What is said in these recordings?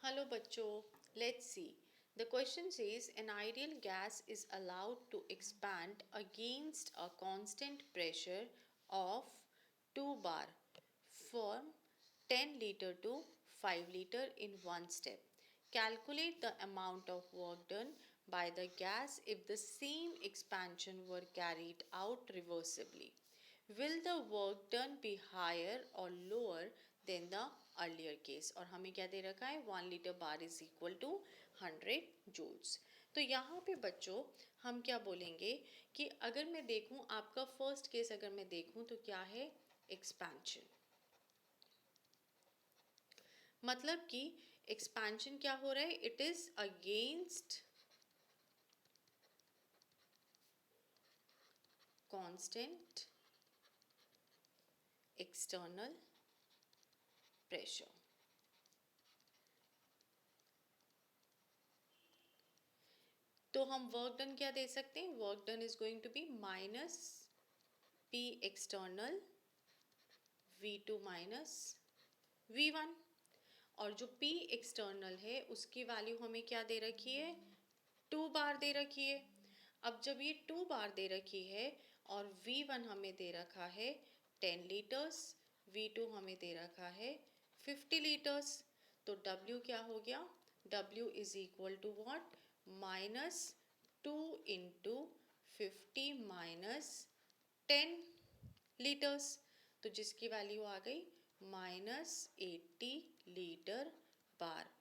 Hello bachcho, let's see. The question says an ideal gas is allowed to expand against a constant pressure of 2 bar from 10 liter to 5 liter in one step. Calculate the amount of work done by the gas if the same expansion were carried out reversibly. Will the work done be higher or lower than the earlier case? और हमें क्या दे रखा है 1 litre bar is equal to 100 joules. तो यहाँ पे बच्चों हम क्या बोलेंगे कि अगर मैं देखूँ आपका फर्स्ट केस अगर मैं देखूँ तो क्या है एक्सपेंशन, मतलब कि एक्सपेंशन क्या हो रहा है, it is against constant external pressure. तो हम वर्क डन क्या दे सकते हैं, work done is going to be minus P external V2 minus V1। और जो P एक्सटर्नल है उसकी वैल्यू हमें क्या दे रखी है, 2 बार दे रखी है। अब जब ये 2 बार दे रखी है और V1 हमें दे रखा है 10 लीटर्स, V2 हमें दे रखा है 50 लीटर्स, तो W क्या हो गया, W is equal to what, minus 2 into 50 minus 10 litres, तो जिसकी वैल्यू आ गई -80 लीटर बार।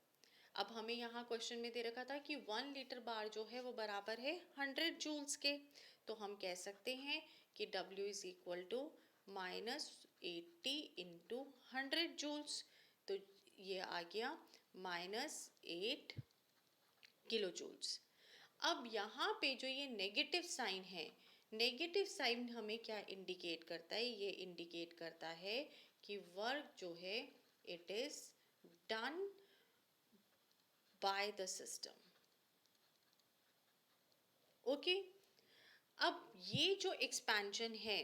अब हमें यहाँ क्वेश्चन में दे रखा था कि 1 लीटर बार जो है वो बराबर है 100 जूल्स के, तो हम कह सकते हैं कि W is equal to -80 into 100 joules, तो ये आ गया -8 किलो जूल्स। अब यहाँ पे जो ये नेगेटिव साइन है, नेगेटिव साइन हमें क्या इंडिकेट करता है, ये इंडिकेट करता है कि वर्क जो है it is done by the system. Okay, अब ये जो एक्सपेंशन है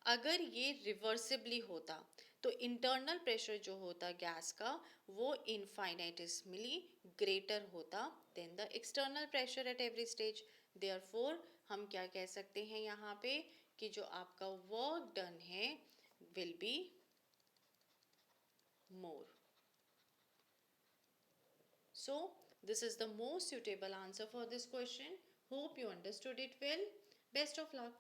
अगर ये रिवर्सिबली होता तो इंटरनल प्रेशर जो होता गैस का वो इनफाइनाइटिसमली ग्रेटर होता than the external pressure at every stage. Therefore हम क्या कह सकते हैं यहाँ पे कि जो आपका वर्क डन है will be more. So this is the most suitable answer for this question. Hope you understood it well. Best of luck.